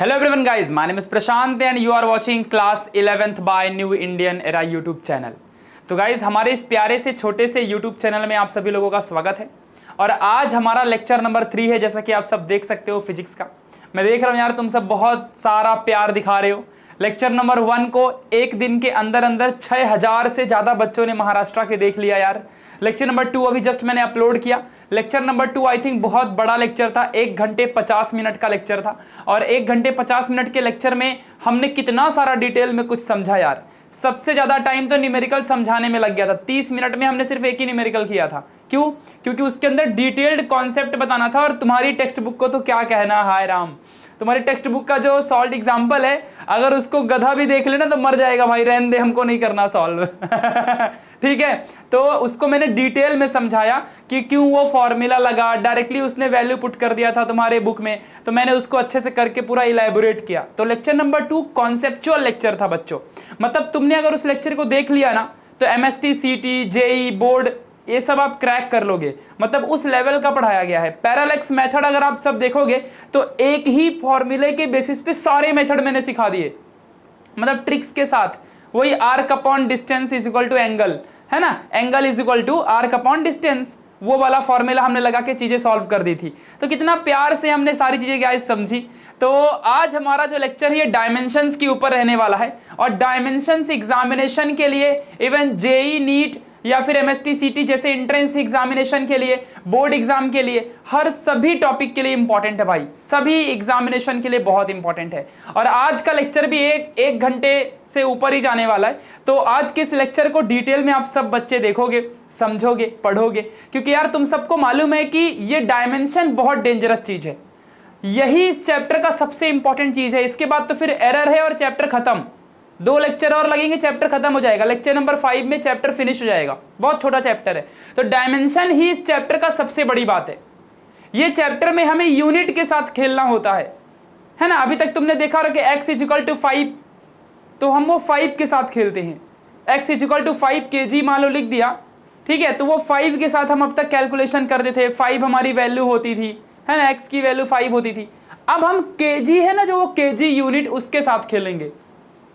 Hello everyone guys, my name is Prashant and you are watching class 11th by New Indian Era YouTube channel। तो guys हमारे इस प्यारे से छोटे से YouTube चैनल में आप सभी लोगों का स्वागत है और आज हमारा लेक्चर नंबर 3 है, जैसा कि आप सब देख सकते हो फिजिक्स का। मैं देख रहा हूँ यार तुम सब बहुत सारा प्यार दिखा रहे हो। लेक्चर नंबर 1 को एक दिन के अंदर अंदर 6000 से ज़्यादा बच्चों ने महाराष्ट्र के देख लिया यार। लेक्चर नंबर 2 अभी जस्ट मैंने अपलोड किया। लेक्चर नंबर 2 आई थिंक बहुत बड़ा लेक्चर था, 1 घंटे 50 मिनट का लेक्चर था और 1 घंटे 50 मिनट के लेक्चर में हमने कितना सारा डिटेल में कुछ समझा यार। सबसे ज़्यादा टाइम तो न्यूमेरिकल समझाने में लग गया था, 30 मिनट में हमने सिर्फ एक ही न्यूमेरिकल किया था। क्यों? क्योंकि उसके अंदर डिटेल्ड कॉन्सेप्ट बताना था और तुम्हारी टेक्स्ट बुक को तो क्या कहना, हाय राम। तुम्हारी टेक्स्ट बुक का जो सॉल्व एग्जाम्पल है, अगर उसको गधा भी देख लेना तो मर जाएगा भाई, रहने दे, हमको नहीं करना सॉल्व। ठीक है, तो उसको मैंने डिटेल में समझाया कि क्यों वो फॉर्मूला लगा, डायरेक्टली उसने वैल्यू पुट कर दिया था तुम्हारे बुक में, तो मैंने उसको अच्छे से करके पूरा इलैबोरेट किया। तो लेक्चर नंबर 2 कॉन्सेप्चुअल लेक्चर था बच्चों। मतलब तुमने अगर उस लेक्चर को देख लिया ना तो एमएसटी, सीटी, जेई, बोर्ड ये सब आप क्रैक कर लोगे। मतलब उस लेवल का पढ़ाया गया है। पैरालेक्स मेथड अगर आप सब देखोगे तो एक ही फॉर्मूले के बेसिस पे सारे मेथड मैंने सिखा दिए, मतलब ट्रिक्स के साथ। वही arc upon distance is equal to angle, है ना, angle is equal to arc upon distance, वो वाला फॉर्मूला हमने लगा के चीजें सॉल्व कर दी थी। तो कितना प्यार से हमने सारी चीजें गाइस समझी। तो आज हमारा जो लेक्चर है ये डायमेंशंस के ऊपर रहने वाला है और डायमेंशंस एग्जामिनेशन के लिए, इवन जेई, नीट या फिर एमएसटी, सीटी जैसे एंट्रेंस एग्जामिनेशन के लिए, बोर्ड एग्जाम के लिए, हर सभी टॉपिक के लिए इंपॉर्टेंट है भाई, सभी एग्जामिनेशन के लिए बहुत इंपॉर्टेंट है। और आज का लेक्चर भी एक घंटे से ऊपर ही जाने वाला है। तो आज के इस लेक्चर को डिटेल में आप सब बच्चे देखोगे, समझोगे, पढ़ोगे, क्योंकि यार तुम सबको मालूम है कि ये डायमेंशन बहुत डेंजरस चीज है। यही इस चैप्टर का सबसे इंपॉर्टेंट चीज है। इसके बाद तो फिर एरर है और चैप्टर खत्म। 2 लेक्चर और लगेंगे, चैप्टर खत्म हो जाएगा। लेक्चर नंबर 5 में चैप्टर फिनिश हो जाएगा। बहुत छोटा चैप्टर है। तो डायमेंशन ही इस चैप्टर का सबसे बड़ी बात है। ये चैप्टर में हमें यूनिट के साथ खेलना होता है ना। अभी तक तुमने देखा कि x इज इक्वल टू 5, तो हम वो 5 के साथ खेलते हैं। x is equal to 5 kg मान लो लिख दिया, ठीक है, तो वो 5 के साथ हम अब तक कैलकुलेशन करते थे। 5 हमारी वैल्यू होती थी, है ना, x की वैल्यू 5 होती थी। अब हम kg है ना, जो वो kg यूनिट, उसके साथ खेलेंगे,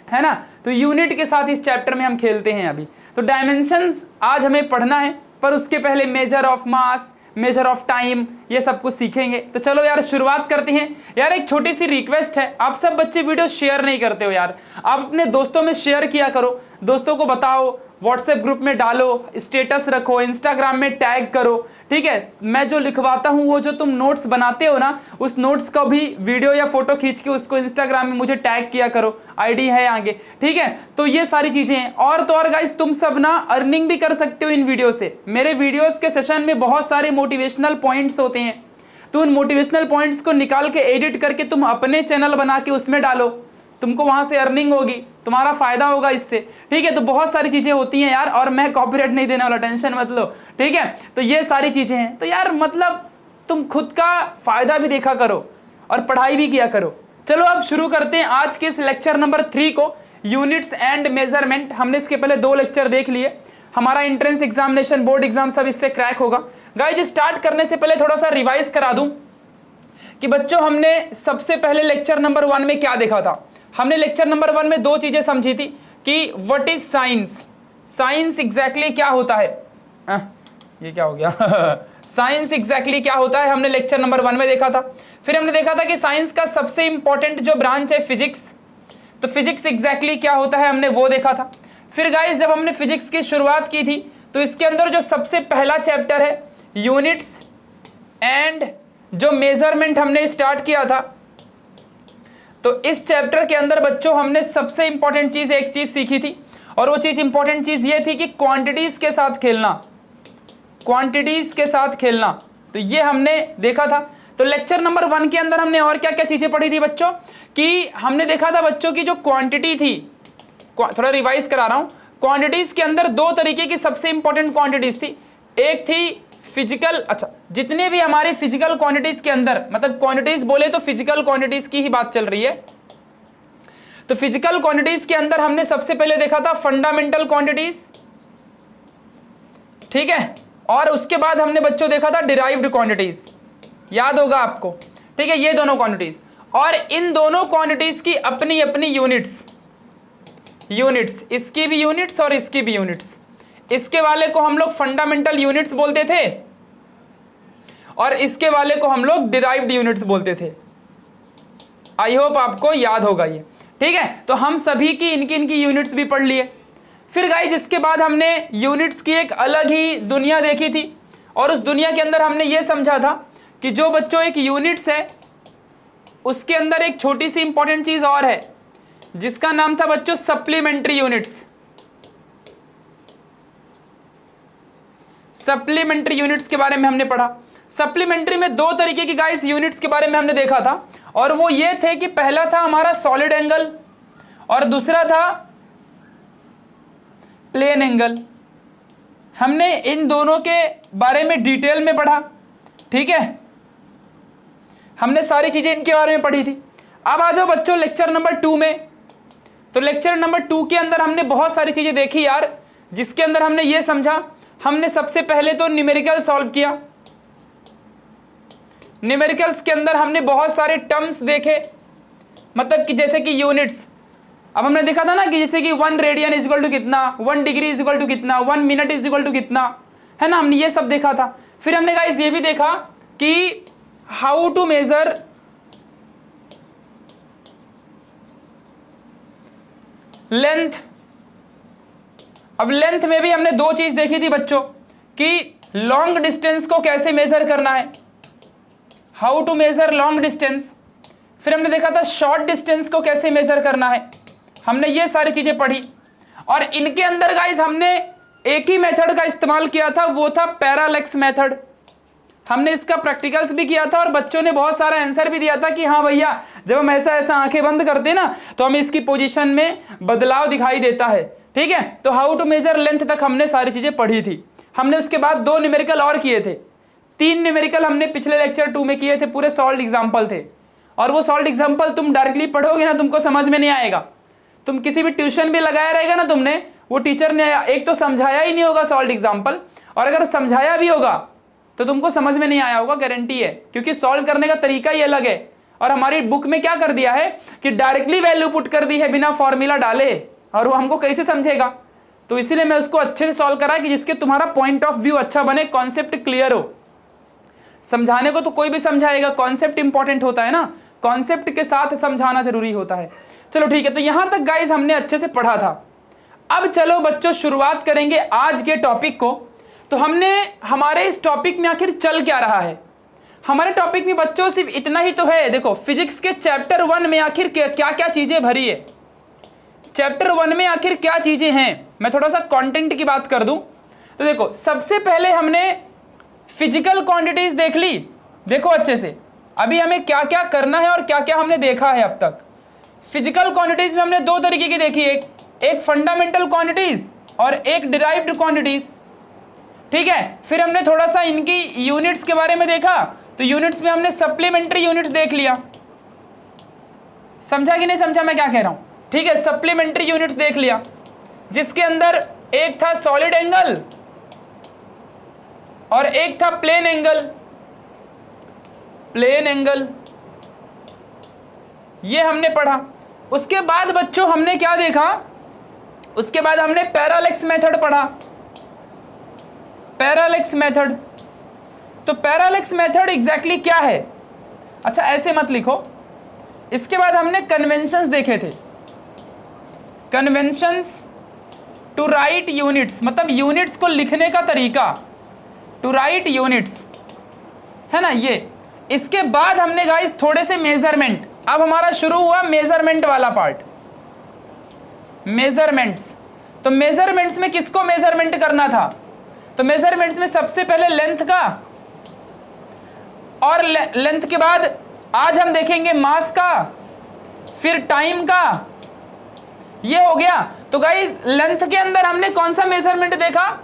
है ना। तो यूनिट के साथ इस चैप्टर में हम खेलते हैं अभी। तो डायमेंशंस आज हमें पढ़ना है, पर उसके पहले measure of mass, measure of time, ये सब कुछ सीखेंगे। तो चलो यार शुरुआत करते हैं। यार एक छोटी सी रिक्वेस्ट है, आप सब बच्चे वीडियो शेयर नहीं करते हो यार। आप अपने दोस्तों में शेयर किया करो, दोस्तों को बताओ, व्हाट्सएप ग्रुप में डालो, स्टेटस रखो, इंस्टाग्राम में टैग करो, ठीक है। मैं जो लिखवाता हूँ, वो जो तुम नोट्स बनाते हो ना, उस नोट्स का भी वीडियो या फोटो खींच के उसको इंस्टाग्राम में मुझे टैग किया करो, आईडी है आगे, ठीक है। तो ये सारी चीजें हैं। और तो और गाइस, तुम सब ना अर्निंग भी कर सकते हो इन वीडियो से। मेरे वीडियोस के सेशन में बहुत सारे मोटिवेशनल पॉइंट्स होते हैं, तो उन मोटिवेशनल पॉइंट्स को निकाल के एडिट करके तुम अपने चैनल बना के उसमें डालो, तुमको वहां से अर्निंग होगी, तुम्हारा फायदा होगा इससे, ठीक है। तो बहुत सारी चीजें होती हैं यार, और मैं कॉपीराइट नहीं देने वाला, टेंशन मत लो, ठीक है। तो ये सारी चीजें हैं। तो यार मतलब तुम खुद का फायदा भी देखा करो और पढ़ाई भी किया करो। चलो अब शुरू करते हैं आज के इस लेक्चर नंबर 3 को, यूनिट्स एंड मेजरमेंट। हमने इसके पहले 2 लेक्चर देख लिए। हमारा एंट्रेंस एग्जामिनेशन, बोर्ड एग्जाम सब इससे क्रैक होगा। गाइज स्टार्ट करने से पहले थोड़ा सा रिवाइज करा दूं कि बच्चों हमने सबसे पहले लेक्चर नंबर 1 में क्या देखा था। हमने लेक्चर नंबर 1 में 2 चीजें समझी थी कि what is science, science exactly क्या होता है। ये क्या हो गया? साइंस एग्जैक्टली क्या होता है, हमने लेक्चर नंबर 1 में देखा था। फिर हमने देखा था कि साइंस का सबसे इंपॉर्टेंट जो ब्रांच है फिजिक्स, तो फिजिक्स एग्जैक्टली क्या होता है हमने वो देखा था। फिर गाइस जब हमने फिजिक्स की शुरुआत की थी तो इसके अंदर जो सबसे पहला चैप्टर है यूनिट्स एंड जो मेजरमेंट हमने स्टार्ट किया था, तो इस चैप्टर के अंदर बच्चों हमने सबसे इंपॉर्टेंट चीज, एक चीज सीखी थी, और वो चीज इंपॉर्टेंट चीज ये थी कि क्वांटिटीज के साथ खेलना, क्वांटिटीज के साथ खेलना। तो ये हमने देखा था। तो लेक्चर नंबर 1 के अंदर हमने और क्या क्या चीजें पढ़ी थी बच्चों, कि हमने देखा था बच्चों की जो क्वांटिटी थी, थोड़ा रिवाइज करा रहा हूं। क्वांटिटीज के अंदर 2 तरीके की सबसे इंपॉर्टेंट क्वांटिटीज थी। एक थी फिजिकल, अच्छा जितने भी हमारे फिजिकल क्वांटिटीज के अंदर, मतलब क्वांटिटीज बोले तो फिजिकल क्वांटिटीज की ही बात चल रही है। तो फिजिकल क्वांटिटीज के अंदर हमने सबसे पहले देखा था फंडामेंटल क्वांटिटीज, ठीक है, और उसके बाद हमने बच्चों देखा था डिराइव्ड क्वांटिटीज, याद होगा आपको, ठीक है, ये दोनों क्वांटिटीज। और इन दोनों क्वांटिटीज की अपनी अपनी यूनिट्स, इसकी भी यूनिट्स और इसकी भी यूनिट्स। इसके वाले को हम लोग फंडामेंटल यूनिट्स बोलते थे और इसके वाले को हम लोग डिराइव्ड यूनिट्स बोलते थे। आई होप आपको याद होगा ये, ठीक है। तो हम सभी की इनकी यूनिट्स भी पढ़ लिए। फिर गाइस इसके बाद हमने यूनिट्स की एक अलग ही दुनिया देखी थी और उस दुनिया के अंदर हमने ये समझा था कि जो बच्चों एक यूनिट्स है उसके अंदर एक छोटी सी इंपॉर्टेंट चीज और है जिसका नाम था बच्चों सप्लीमेंट्री यूनिट्स। सप्लीमेंट्री यूनिट्स के बारे में हमने पढ़ा। सप्लीमेंट्री में दो तरीके की गाइस यूनिट्स के बारे में हमने देखा था और वो ये थे कि पहला था हमारा सॉलिड एंगल और दूसरा था प्लेन एंगल। हमने इन दोनों के बारे में डिटेल में पढ़ा, ठीक है। हमने सारी चीजें इनके बारे में पढ़ी थी। अब आ जाओ बच्चों लेक्चर नंबर 2 में। तो लेक्चर नंबर 2 के अंदर हमने बहुत सारी चीजें देखी यार, जिसके अंदर हमने ये समझा, हमने सबसे पहले तो न्यूमेरिकल सॉल्व किया। न्यूमेरिकल्स के अंदर हमने बहुत सारे टर्म्स देखे, मतलब कि जैसे कि यूनिट्स। अब हमने देखा था ना कि जैसे कि 1 रेडियन इज इक्वल टू कितना, 1 डिग्री इज इक्वल टू कितना, 1 मिनट इज इक्वल टू कितना, है ना। हमने ये सब देखा था। फिर हमने गाइस ये भी देखा कि हाउ टू मेजर लेंथ। अब लेंथ में भी हमने दो चीज देखी थी बच्चों कि लॉन्ग डिस्टेंस को कैसे मेजर करना है, how to measure long distance. फिर हमने देखा था शॉर्ट डिस्टेंस को कैसे मेजर करना है। हमने ये सारी चीजें पढ़ी और इनके अंदर गाइस हमने एक ही मेथड का इस्तेमाल किया था, वो था पैरालेक्स मेथड। हमने इसका प्रैक्टिकल्स भी किया था और बच्चों ने बहुत सारा आंसर भी दिया था कि हाँ भैया जब हम ऐसा ऐसा आंखें बंद करते ना तो हमें इसकी पोजीशन में बदलाव दिखाई देता है, ठीक है। तो हाउ टू मेजर लेंथ तक हमने सारी चीजें पढ़ी थी। हमने उसके बाद 2 न्यूमेरिकल और किए थे। 3 न्यूमेरिकल हमने पिछले लेक्चर 2 में किए थे, पूरे सॉल्व्ड एग्जाम्पल थे। और वो सॉल्व्ड एग्जाम्पल तुम डायरेक्टली पढ़ोगे ना तुमको समझ में नहीं आएगा। तुम किसी भी ट्यूशन भी लगाया रहेगा ना तुमने, वो टीचर ने एक तो समझाया ही नहीं होगा सॉल्व्ड एग्जाम्पल, और अगर समझाया भी होगा तो तुमको समझ में नहीं आया होगा, गारंटी है, क्योंकि सॉल्व करने का तरीका ही अलग है। और हमारी बुक में क्या कर दिया है कि डायरेक्टली वैल्यू पुट कर दी है बिना फॉर्मूला डाले, और वो हमको कैसे समझेगा। तो इसीलिए मैं उसको अच्छे से सॉल्व करा कि जिसके तुम्हारा पॉइंट ऑफ व्यू अच्छा बने, कॉन्सेप्ट क्लियर हो। समझाने को तो कोई भी समझाएगा, कॉन्सेप्ट इंपॉर्टेंट होता है ना, कॉन्सेप्ट के साथ समझाना जरूरी होता है। चलो ठीक है, तो यहां तक गाइस हमने अच्छे से पढ़ा था। अब चलो बच्चों शुरुआत करेंगे आज के टॉपिक को। तो हमने हमारे इस टॉपिक में आखिर चल क्या रहा है। हमारे टॉपिक में बच्चों सिर्फ इतना ही तो है, देखो फिजिक्स के चैप्टर 1 में आखिर क्या क्या चीजें भरी है। चैप्टर 1 में आखिर क्या चीजें हैं, मैं थोड़ा सा कंटेंट की बात कर दूं। तो देखो सबसे पहले हमने फिजिकल क्वांटिटीज देख ली। देखो अच्छे से अभी हमें क्या क्या करना है और क्या क्या हमने देखा है अब तक। फिजिकल क्वांटिटीज में हमने 2 तरीके की देखी, एक फंडामेंटल क्वांटिटीज और एक डिराइव्ड क्वांटिटीज, ठीक है। फिर हमने थोड़ा सा इनकी यूनिट्स के बारे में देखा। तो यूनिट्स में हमने सप्लीमेंट्री यूनिट्स देख लिया। समझा कि नहीं समझा मैं क्या कह रहा हूं, ठीक है। सप्लीमेंट्री यूनिट्स देख लिया, जिसके अंदर एक था सॉलिड एंगल और एक था प्लेन एंगल। प्लेन एंगल ये हमने पढ़ा। उसके बाद बच्चों हमने क्या देखा, उसके बाद हमने पैरालेक्स मेथड पढ़ा। पैरालेक्स मेथड, तो पैरालेक्स मेथड एग्जैक्टली क्या है, अच्छा ऐसे मत लिखो। इसके बाद हमने कन्वेंशंस देखे थे, कन्वेंशंस टू राइट यूनिट्स, मतलब यूनिट्स को लिखने का तरीका, टू राइट यूनिट्स, है ना ये। इसके बाद हमने गाइस थोड़े से मेजरमेंट, अब हमारा शुरू हुआ मेजरमेंट वाला पार्ट, मेजरमेंट्स। तो मेजरमेंट्स में किसको मेजरमेंट करना था, तो मेजरमेंट्स में सबसे पहले लेंथ का, और लेंथ के बाद आज हम देखेंगे मास का, फिर टाइम का, ये हो गया। तो गाइस लेंथ के अंदर हमने कौन सा मेजरमेंट देखा,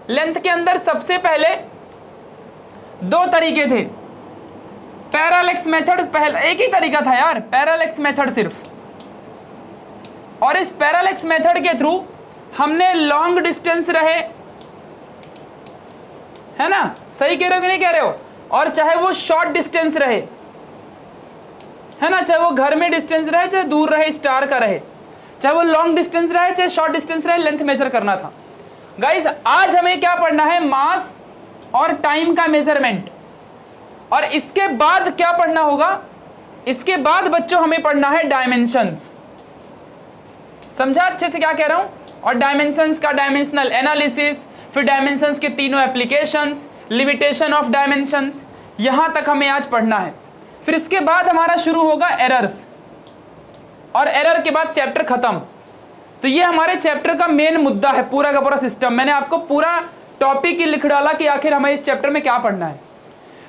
लेंथ के अंदर सबसे पहले 2 तरीके थे। पैरालेक्स मेथड पहले, एक ही तरीका था यार, पैरालेक्स मेथड सिर्फ। और इस पैरालेक्स मेथड के थ्रू हमने लॉन्ग डिस्टेंस रहे, है ना, सही कह रहे हो कि नहीं कह रहे हो, और चाहे वो शॉर्ट डिस्टेंस रहे, है ना, चाहे वो घर में डिस्टेंस रहे चाहे दूर रहे, स्टार का रहे, चाहे वो लॉन्ग डिस्टेंस रहे चाहे शॉर्ट डिस्टेंस रहे, लेंथ मेजर करना था। गाइस आज हमें क्या पढ़ना है, मास और टाइम का मेजरमेंट। और इसके बाद क्या पढ़ना होगा, इसके बाद बच्चों हमें पढ़ना है डायमेंशंस। समझा अच्छे से क्या कह रहा हूं? और डायमेंशंस का डायमेंशनल एनालिसिस, फिर डायमेंशंस के तीनों एप्लीकेशंस, लिमिटेशन ऑफ डायमेंशंस, यहां तक हमें आज पढ़ना है। फिर इसके बाद हमारा शुरू होगा एरर्स, और एरर के बाद चैप्टर खत्म। तो ये हमारे चैप्टर का मेन मुद्दा है, पूरा का पूरा सिस्टम। मैंने आपको पूरा टॉपिक ही लिख डाला कि आखिर हमें इस चैप्टर में क्या पढ़ना है।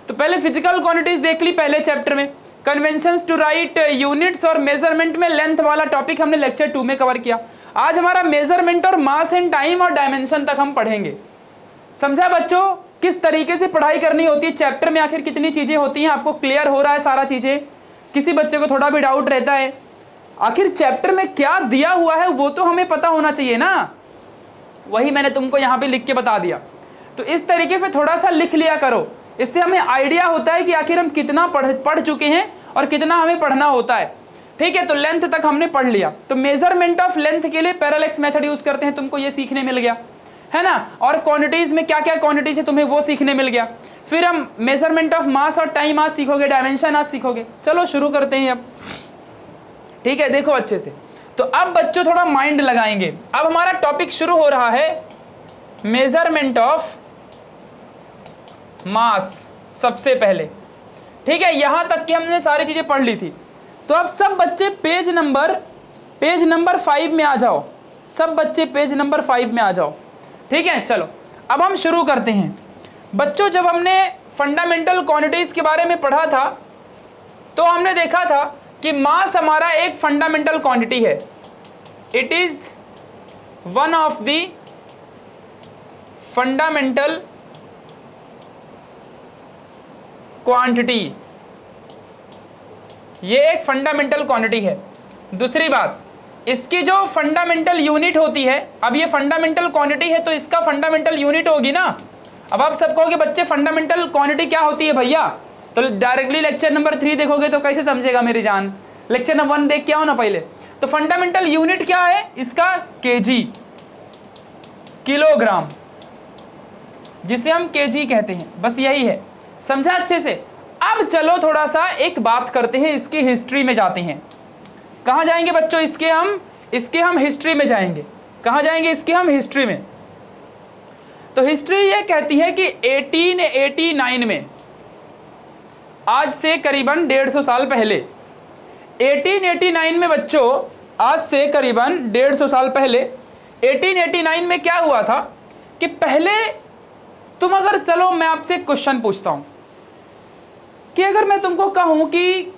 तो पहले फिजिकल क्वांटिटीज देख ली पहले चैप्टर में, कन्वेंशंस टू राइट यूनिट्स और मेजरमेंट में लेंथ वाला टॉपिक हमने लेक्चर 2 में कवर किया। आज हमारा मेजरमेंट और मास एंड टाइम और डायमेंशन तक हम पढ़ेंगे। समझा बच्चों किस तरीके से पढ़ाई करनी होती है, चैप्टर में आखिर कितनी चीजें होती हैं, आपको क्लियर हो रहा है सारा चीजें? किसी बच्चे को थोड़ा भी डाउट रहता है आखिर चैप्टर में क्या दिया हुआ है वो तो हमें पता होना चाहिए ना, वही मैंने तुमको यहाँ पे लिख के बता दिया। तो इस तरीके से थोड़ा सा लिख लिया करो, इससे हमें आइडिया होता है कि आखिर हम कितना पढ़ चुके हैं और कितना हमें पढ़ना होता है। ठीक है, तो लेंथ तक हमने पढ़ लिया। तो मेजरमेंट ऑफ लेंथ के लिए पैरेलैक्स मेथड यूज करते हैं, तुमको ये सीखने मिल गया है ना। और क्वांटिटीज में क्या क्या क्वांटिटीज है तुम्हें वो सीखने मिल गया। फिर हम मेजरमेंट ऑफ मास और टाइम आज सीखोगे, डायमेंशन आज सीखोगे। चलो शुरू करते हैं अब। ठीक है, देखो अच्छे से। तो अब बच्चों थोड़ा माइंड लगाएंगे। अब हमारा टॉपिक शुरू हो रहा है मेजरमेंट ऑफ मास सबसे पहले। ठीक है, यहां तक कि हमने सारी चीजें पढ़ ली थी। तो अब सब बच्चे पेज नंबर 5 में आ जाओ, सब बच्चे पेज नंबर 5 में आ जाओ। ठीक है, चलो अब हम शुरू करते हैं। बच्चों जब हमने फंडामेंटल क्वांटिटीज के बारे में पढ़ा था तो हमने देखा था कि मास हमारा एक फंडामेंटल क्वांटिटी है। It is one of the fundamental quantity, ये एक फंडामेंटल क्वांटिटी है। दूसरी बात, इसकी जो फंडामेंटल यूनिट होती है, अब ये फंडामेंटल क्वांटिटी है तो इसका फंडामेंटल यूनिट होगी ना। अब आप सब कहोगे बच्चे फंडामेंटल क्वांटिटी क्या होती है भैया, तो डायरेक्टली लेक्चर नंबर 3 देखोगे तो कैसे समझेगा मेरी जान, लेक्चर नंबर 1 देख के आओ ना पहले। तो फंडामेंटल यूनिट क्या है इसका, केजी, किलोग्राम, जिसे हम केजी कहते हैं, बस यही है। समझा अच्छे से? अब चलो थोड़ा सा एक बात करते हैं, इसकी हिस्ट्री में जाते हैं। कहां जाएंगे बच्चों, इसके हम हिस्ट्री में जाएंगे। कहां जाएंगे, इसके हम हिस्ट्री में। तो हिस्ट्री ये कहती है कि 1889 में, आज से करीबन 150 साल पहले, 1889 में बच्चों, आज से करीबन 150 साल पहले 1889 में क्या हुआ था कि पहले तुम अगर, चलो मैं आपसे क्वेश्चन पूछता हूं कि अगर मैं तुमको कहूं कि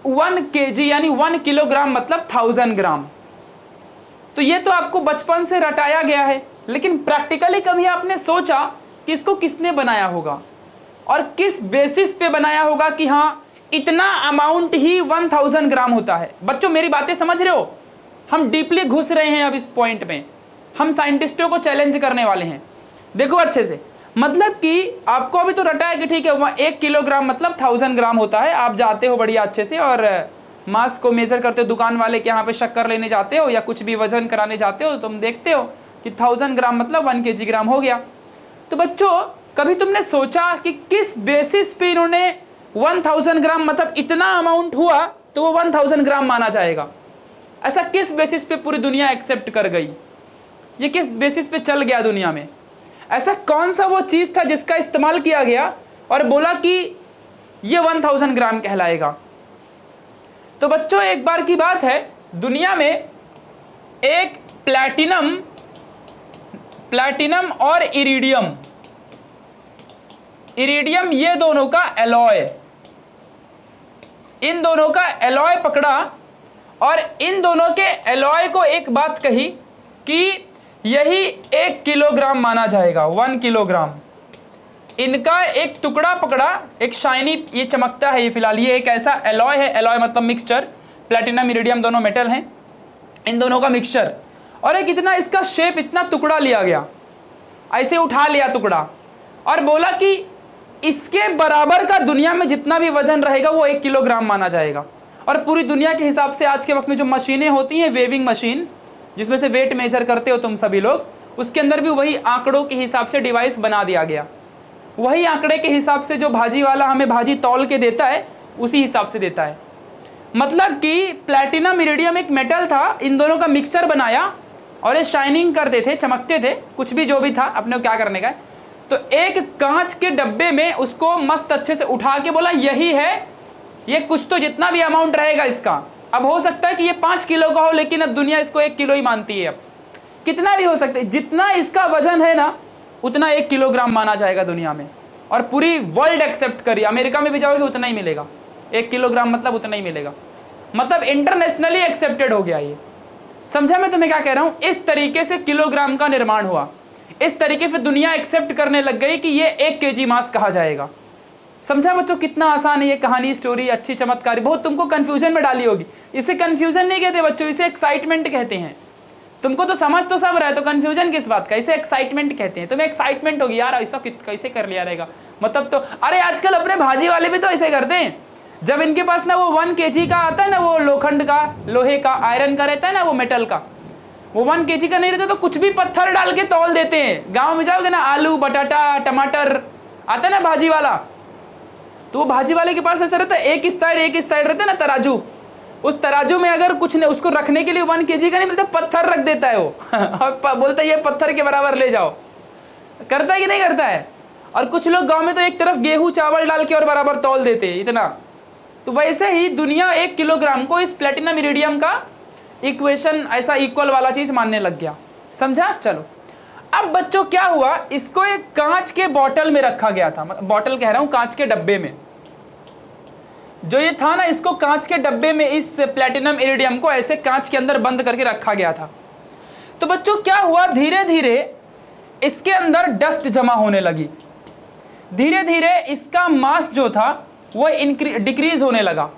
1 kg यानी 1 किलोग्राम मतलब 1000 ग्राम, तो ये तो आपको बचपन से रटाया गया है, लेकिन प्रैक्टिकली कभी आपने सोचा कि इसको किसने बनाया होगा और किस बेसिस पे बनाया होगा कि हाँ इतना अमाउंट ही 1000 ग्राम होता है। बच्चों मेरी बातें समझ रहे हो, हम डीपली घुस रहे हैं अब इस पॉइंट में, हम साइंटिस्टों को चैलेंज करने वाले हैं। देखो अच्छे से, मतलब कि आपको अभी तो रटा है कि ठीक है 1 किलोग्राम मतलब 1000 ग्राम होता है। आप जाते हो बढ़िया अच्छे से और मास को मेजर करते हो, दुकान वाले के यहाँ पे शक्कर लेने जाते हो या कुछ भी वजन कराने जाते हो, तुम देखते हो कि 1000 ग्राम मतलब 1 kg हो गया। तो बच्चों कभी तुमने सोचा कि किस बेसिस पे इन्होंने 1000 ग्राम मतलब इतना अमाउंट हुआ तो वो 1000 ग्राम माना जाएगा, ऐसा किस बेसिस पे पूरी दुनिया एक्सेप्ट कर गई, ये किस बेसिस पे चल गया दुनिया में? ऐसा कौन सा वो चीज था जिसका इस्तेमाल किया गया और बोला कि ये 1000 ग्राम कहलाएगा? तो बच्चों एक बार की बात है, दुनिया में एक प्लैटिनम और इरिडियम ये दोनों का एलॉय, इन दोनों का एलॉय पकड़ा और इन दोनों के एलॉय को एक बात कही कि यही 1 किलोग्राम माना जाएगा, 1 किलोग्राम। इनका एक टुकड़ा पकड़ा, एक शाइनी, ये चमकता है, ये फिलहाल ये एक ऐसा एलॉय है, एलॉय मतलब मिक्सचर, प्लैटिनम इरिडियम दोनों मेटल हैं, इन दोनों का मिक्सचर, और एक इतना इसका शेप, इतना टुकड़ा लिया गया, ऐसे उठा लिया टुकड़ा और बोला कि इसके बराबर का दुनिया में जितना भी वजन रहेगा वो 1 किलोग्राम माना जाएगा। और पूरी दुनिया के हिसाब से आज के वक्त में जो मशीनें होती हैं, वेविंग मशीन जिसमें से वेट मेजर करते हो तुम सभी लोग, उसके अंदर भी वही आंकड़ों के हिसाब से डिवाइस बना दिया गया। वही आंकड़े के हिसाब से जो भाजी वाला हमें भाजी तौल के देता है उसी हिसाब से देता है। मतलब कि प्लैटिनम इरिडियम एक मेटल था, इन दोनों का मिक्सचर बनाया और ये शाइनिंग करते थे, चमकते थे, कुछ भी जो भी था अपने को क्या करने का है। तो एक कांच के डब्बे में उसको मस्त अच्छे से उठा के बोला यही है, ये कुछ तो जितना भी अमाउंट रहेगा इसका, अब हो सकता है कि ये 5 किलो का हो लेकिन अब दुनिया इसको 1 किलो ही मानती है। अब कितना भी हो सकता है, जितना इसका वजन है ना उतना 1 किलोग्राम माना जाएगा दुनिया में, और पूरी वर्ल्ड एक्सेप्ट करिए। अमेरिका में भी जाओगे उतना ही मिलेगा, 1 किलोग्राम मतलब उतना ही मिलेगा, मतलब इंटरनेशनली एक्सेप्टेड हो गया ये। समझा मैं तुम्हें क्या कह रहा हूं? इस तरीके से किलोग्राम का निर्माण हुआ, इस तरीके से दुनिया एक्सेप्ट करने लग गई कि ये 1 केजी मास कहा जाएगा। समझा बच्चों कितना आसान है ये कहानी, स्टोरी अच्छी चमत्कारी, बहुत तुमको कंफ्यूजन में डाली होगी। इसे कंफ्यूजन नहीं कहते बच्चों, इसे एक्साइटमेंट कहते हैं। तुमको तो समझ तो सब रहा है, तो कंफ्यूजन किस बात का? इसे एक्साइटमेंट कहते हैं। तुम्हें एक्साइटमेंट होगी यार ऐसा कैसे कर लिया रहेगा, मतलब तो अरे आजकल अपने भाजी वाले भी तो ऐसे करते हैं। जब इनके पास ना वो 1 केजी का आता है ना, वो लोखंड का, लोहे का, आयरन का रहता है ना, वो मेटल का, वो 1 केजी का नहीं रहता तो कुछ भी पत्थर डाल के तौल देते हैं। गांव में जाओगे ना, आलू बटाटा टमाटर आता है ना भाजी वाला, तो वो भाजी वाले के पास ऐसा रहता है, एक साइड रहता है ना तराजू, उस तराजू में अगर कुछ नहीं, उसको रखने के लिए 1 केजी का नहीं मिलता, पत्थर रख देता है वो और बोलता है ये पत्थर के बराबर ले जाओ। करता है कि नहीं करता है? और कुछ लोग गांव में तो एक तरफ गेहूं चावल डाल के और बराबर तौल देते हैं इतना। तो वैसे ही दुनिया 1 किलोग्राम को इस प्लेटिनम इरिडियम का इक्वेशन ऐसा इक्वल वाला चीज मानने लग गया। समझा? चलो अब बच्चों क्या हुआ, इसको एक कांच के बॉटल में रखा गया था, बॉटल कह रहा हूं, कांच के डब्बे में जो ये था ना, इसको कांच के डब्बे में इस प्लैटिनम इरिडियम को ऐसे कांच के अंदर बंद करके रखा गया था। तो बच्चों क्या हुआ, धीरे धीरे इसके अंदर डस्ट जमा होने लगी, धीरे धीरे इसका मास जो था वो डिक्रीज होने लगा।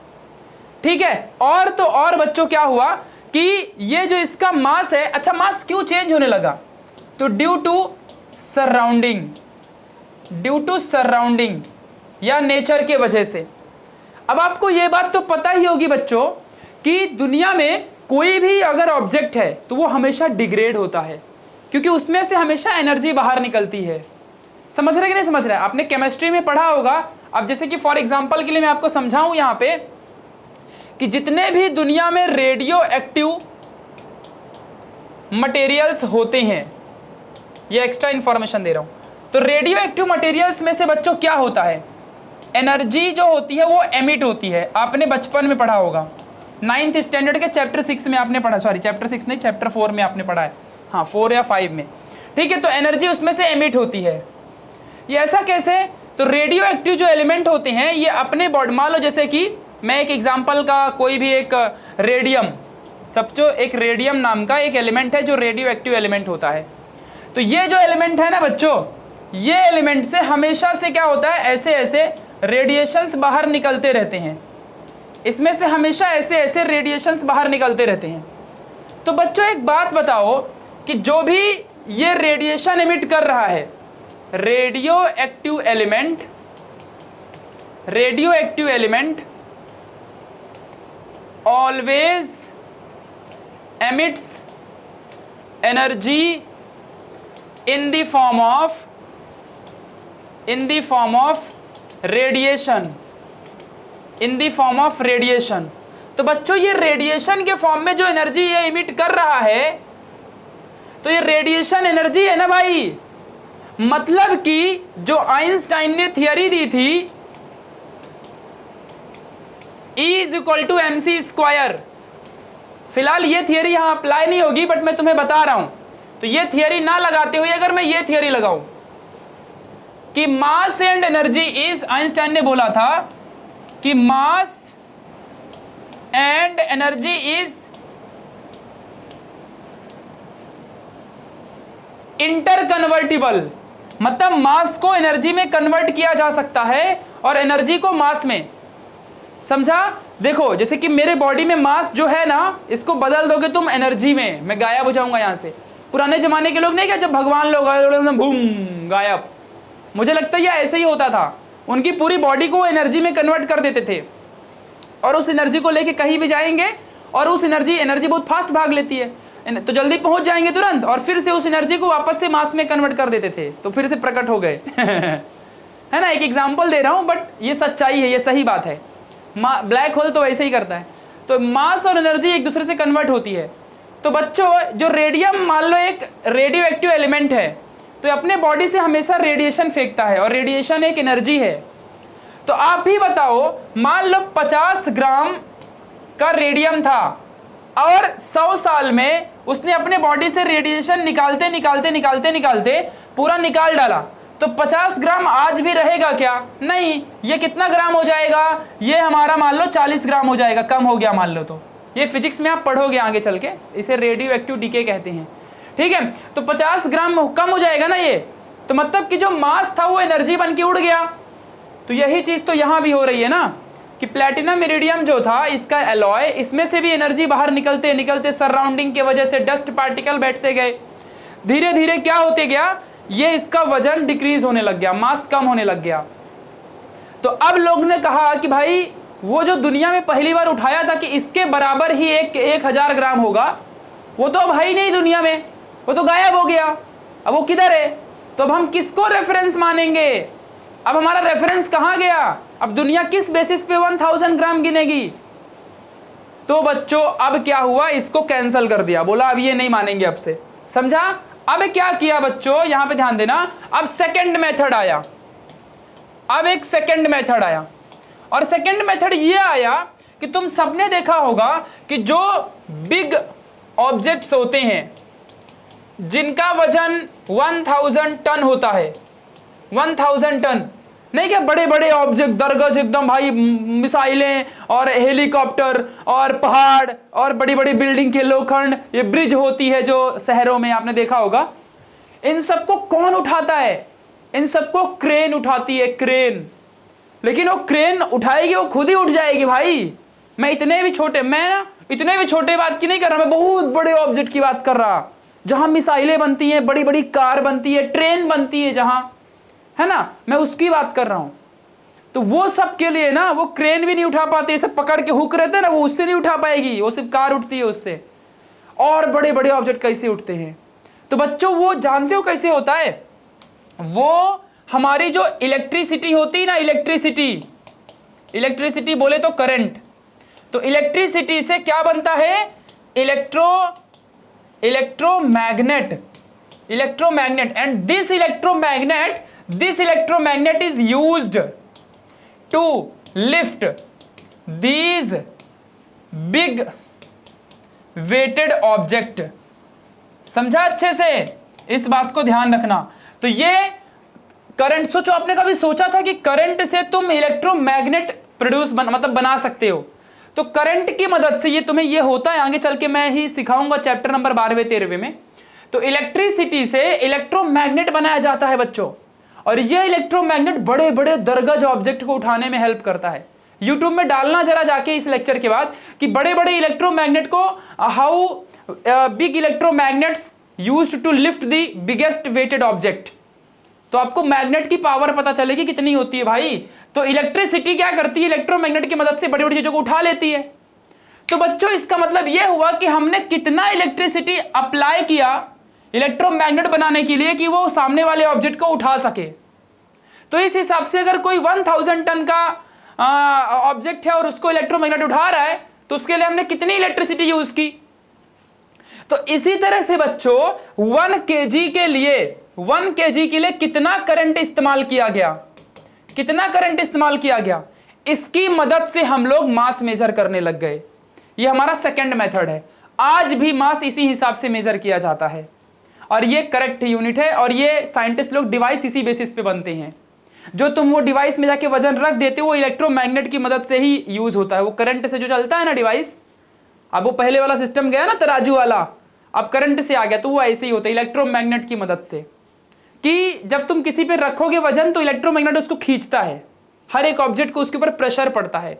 ठीक है, और तो और बच्चों क्या हुआ कि ये जो इसका मास है, अच्छा मास क्यों चेंज होने लगा? तो ड्यू टू सराउंडिंग या नेचर के वजह से। अब आपको ये बात तो पता ही होगी बच्चों कि दुनिया में कोई भी अगर ऑब्जेक्ट है तो वो हमेशा डिग्रेड होता है, क्योंकि उसमें से हमेशा एनर्जी बाहर निकलती है। समझ रहे कि नहीं समझ रहे? आपने केमिस्ट्री में पढ़ा होगा। अब जैसे कि फॉर एग्जांपल के लिए मैं आपको समझाऊं यहाँ पे कि जितने भी दुनिया में रेडियो एक्टिव मटेरियल्स होते हैं, ये एक्स्ट्रा इंफॉर्मेशन दे रहा हूं, तो रेडियो एक्टिव मटेरियल्स में से बच्चों क्या होता है, एनर्जी जो होती है वो एमिट होती है। आपने बचपन में पढ़ा होगा, 9th स्टैंडर्ड के चैप्टर 6 में आपने पढ़ा, सॉरी चैप्टर 6 नहीं, चैप्टर 4 में आपने पढ़ा है, हाँ 4 या 5 में। ठीक है, तो एनर्जी उसमें से एमिट होती है। ये ऐसा कैसे? तो रेडियो एक्टिव जो एलिमेंट होते हैं ये अपने बॉडी, मान लो जैसे कि मैं एक एग्जाम्पल का, कोई भी एक रेडियम, सब जो एक रेडियम नाम का एक एलिमेंट है जो रेडियो एक्टिव एलिमेंट होता है। तो ये जो एलिमेंट है ना बच्चों, ये एलिमेंट से हमेशा से क्या होता है, ऐसे ऐसे रेडिएशंस बाहर निकलते रहते हैं, इसमें से हमेशा ऐसे ऐसे रेडिएशंस बाहर निकलते रहते हैं। तो बच्चों एक बात बताओ कि जो भी ये रेडिएशन एमिट कर रहा है, radio active element always emits energy in the form of radiation। तो बच्चों ये रेडिएशन के फॉर्म में जो एनर्जी ये इमिट कर रहा है, तो ये रेडिएशन एनर्जी है ना भाई। मतलब कि जो आइंस्टाइन ने थियरी दी थी E=mc², फिलहाल ये थियरी यहां अप्लाई नहीं होगी, बट मैं तुम्हें बता रहा हूं। तो ये थियरी ना लगाते हुए अगर मैं ये थियरी लगाऊं कि mass and energy is, Einstein ने बोला था कि मास एंड एनर्जी इज इंटरकन्वर्टिबल, मतलब मास को एनर्जी में कन्वर्ट किया जा सकता है और एनर्जी को मास में। समझा? देखो जैसे कि मेरे बॉडी में मास जो है ना, इसको बदल दोगे तुम एनर्जी में, मैं गायब हो जाऊंगा यहां से। पुराने जमाने के लोग नहीं क्या, जब भगवान लोग बूम गायब, मुझे लगता है ये ऐसे ही होता था, उनकी पूरी बॉडी को एनर्जी में कन्वर्ट कर देते थे और उस एनर्जी को लेके कहीं भी जाएंगे और उस एनर्जी बहुत फास्ट भाग लेती है, तो जल्दी पहुंच जाएंगे तुरंत, और फिर से उस एनर्जी को वापस से मास में कन्वर्ट कर देते थे, तो फिर से प्रकट हो गए है ना, एक एग्जांपल दे रहा हूं, बट ये सच्चाई है, ये सही बात है। ब्लैक होल तो वैसे ही करता है। तो मास और एनर्जी एक दूसरे से कन्वर्ट होती है। तो बच्चों, जो रेडियम मान लो एक रेडियो एक्टिव एलिमेंट है, तो अपने बॉडी से हमेशा रेडिएशन फेंकता है, और रेडिएशन एक एनर्जी है। तो आप भी बताओ, मान लो 50 ग्राम का रेडियम था और 100 साल में उसने अपने बॉडी से रेडिएशन निकालते निकालते निकालते निकालते पूरा निकाल डाला, तो 50 ग्राम आज भी रहेगा क्या? नहीं। ये कितना ग्राम हो जाएगा? ये हमारा मान लो 40 ग्राम हो जाएगा, कम हो गया मान लो। तो ये फिजिक्स में आप पढ़ोगे आगे चल के, इसे रेडियो एक्टिव डीके कहते हैं, ठीक है। तो 50 ग्राम कम हो जाएगा ना ये, तो मतलब कि जो मास था वो एनर्जी बन के उड़ गया। तो यही चीज तो यहां भी हो रही है ना, कि प्लैटिनम इरिडियम जो था, इसका एलॉय, इसमें से भी एनर्जी बाहर निकलते निकलते सराउंडिंग के वजह से डस्ट पार्टिकल बैठते गए, धीरे धीरे क्या होते गया, ये इसका वजन डिक्रीज होने लग गया, मास कम होने लग गया। तो अब लोग ने कहा कि भाई वो जो दुनिया में पहली बार उठाया था कि इसके बराबर ही 1000 ग्राम होगा, वो तो अब है ही नहीं दुनिया में, वो तो गायब हो गया। अब वो किधर है? तो अब हम किसको रेफरेंस मानेंगे? अब हमारा रेफरेंस कहां गया? अब दुनिया किस बेसिस पे 1000 ग्राम गिनेगी? तो बच्चों अब क्या हुआ, इसको कैंसिल कर दिया, बोला अब ये नहीं मानेंगे अब से, समझा? अब क्या किया बच्चों, यहां पे ध्यान देना, अब सेकंड मेथड आया। अब एक सेकंड मेथड आया, और सेकंड मेथड ये आया कि तुम सबने देखा होगा कि जो बिग ऑब्जेक्ट्स होते हैं जिनका वजन 1000 टन होता है, 1000 टन नहीं, क्या बड़े बड़े ऑब्जेक्ट दरगज एकदम भाई, मिसाइलें और हेलीकॉप्टर और पहाड़ और बड़ी बड़ी बिल्डिंग के लोखंड, ये ब्रिज होती है जो शहरों में आपने देखा होगा, इन सबको कौन उठाता है? इन सबको क्रेन उठाती है, क्रेन। लेकिन वो क्रेन उठाएगी, वो खुद ही उठ जाएगी भाई। मैं इतने भी छोटे बात की नहीं कर रहा, मैं बहुत बड़े ऑब्जेक्ट की बात कर रहा, जहां मिसाइलें बनती हैं, बड़ी बड़ी कार बनती है, ट्रेन बनती है जहां, है ना, मैं उसकी बात कर रहा हूं। तो वो सब के लिए ना, वो क्रेन भी नहीं उठा पाते, सब पकड़ के हुक रहते हैं ना, वो उससे नहीं उठा पाएगी, वो सिर्फ कार उठती है उससे। और बड़े बड़े ऑब्जेक्ट कैसे उठते हैं? तो बच्चों वो जानते हो कैसे होता है? वो हमारी जो इलेक्ट्रिसिटी होती है ना, इलेक्ट्रिसिटी बोले तो करंट, तो इलेक्ट्रिसिटी से क्या बनता है? Electromagnet, and this electromagnet is used to lift these big weighted object. समझा अच्छे से? इस बात को ध्यान रखना। तो ये करंट, सोचो, आपने कभी सोचा था कि करंट से तुम इलेक्ट्रोमैग्नेट प्रोड्यूस बना सकते हो? तो करंट की मदद से ये तुम्हें ये होता है, आगे चल के मैं ही सिखाऊंगा चैप्टर नंबर 12वें-13वें में। तो इलेक्ट्रिसिटी से इलेक्ट्रोमैग्नेट बनाया जाता है बच्चों, और ये इलेक्ट्रोमैग्नेट बड़े बड़े दरगज ऑब्जेक्ट को उठाने में हेल्प करता है। यूट्यूब में डालना जरा जाके इस लेक्चर के बाद कि बड़े बड़े इलेक्ट्रोमैग्नेट को, how big electromagnets used to lift the biggest weighted object, तो आपको मैग्नेट की पावर पता चलेगी कितनी होती है भाई। तो इलेक्ट्रिसिटी क्या करती है? इलेक्ट्रोमैग्नेट की मदद से बड़ी बड़ी चीजों को उठा लेती है। तो बच्चों इसका मतलब यह हुआ कि हमने कितना इलेक्ट्रिसिटी अप्लाई किया इलेक्ट्रोमैग्नेट बनाने के लिए कि वो सामने वाले ऑब्जेक्ट को उठा सके। तो इस हिसाब से अगर कोई 1000 टन का ऑब्जेक्ट है और उसको इलेक्ट्रोमैग्नेट उठा रहा है, तो उसके लिए हमने कितनी इलेक्ट्रिसिटी यूज की। तो इसी तरह से बच्चों 1 kg के लिए कितना करंट इस्तेमाल किया गया, इसकी मदद से हम लोग मास मेजर करने लग गए। ये हमारा सेकंड मेथड है। आज भी मास इसी हिसाब से मेजर किया जाता है, और ये करेक्ट यूनिट है, और ये साइंटिस्ट लोग डिवाइस इसी बेसिस पे बनते हैं। जो तुम वो डिवाइस में जाके वजन रख देते हो, वो इलेक्ट्रोमैग्नेट की मदद से ही यूज होता है। वो करंट से जो चलता है ना डिवाइस, अब वो पहले वाला सिस्टम गया ना तराजू वाला, अब करंट से आ गया, तो वो ऐसे ही होता है इलेक्ट्रोमैग्नेट की मदद से, कि जब तुम किसी पे रखोगे वजन तो इलेक्ट्रोमैग्नेट उसको खींचता है, हर एक ऑब्जेक्ट को उसके ऊपर प्रेशर पड़ता है।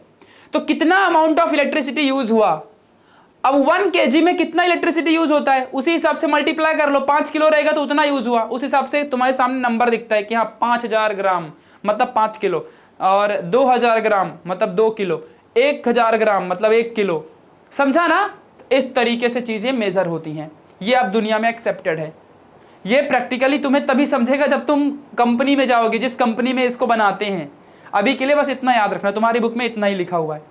तो कितना अमाउंट ऑफ इलेक्ट्रिसिटी यूज हुआ, अब 1 kg में कितना इलेक्ट्रिसिटी यूज होता है, उसी हिसाब से मल्टीप्लाई कर लो। 5 किलो रहेगा तो उतना यूज हुआ, उस हिसाब से तुम्हारे सामने नंबर दिखता है कि हाँ 5000 ग्राम मतलब 5 किलो, और 2000 ग्राम मतलब 2 किलो, 1000 ग्राम मतलब 1 किलो, समझा ना। इस तरीके से चीजें मेजर होती हैं, ये अब दुनिया में एक्सेप्टेड है। ये प्रैक्टिकली तुम्हें तभी समझेगा जब तुम कंपनी में जाओगे, जिस कंपनी में इसको बनाते हैं। अभी के लिए बस इतना याद रखना, तुम्हारी बुक में इतना ही लिखा हुआ है।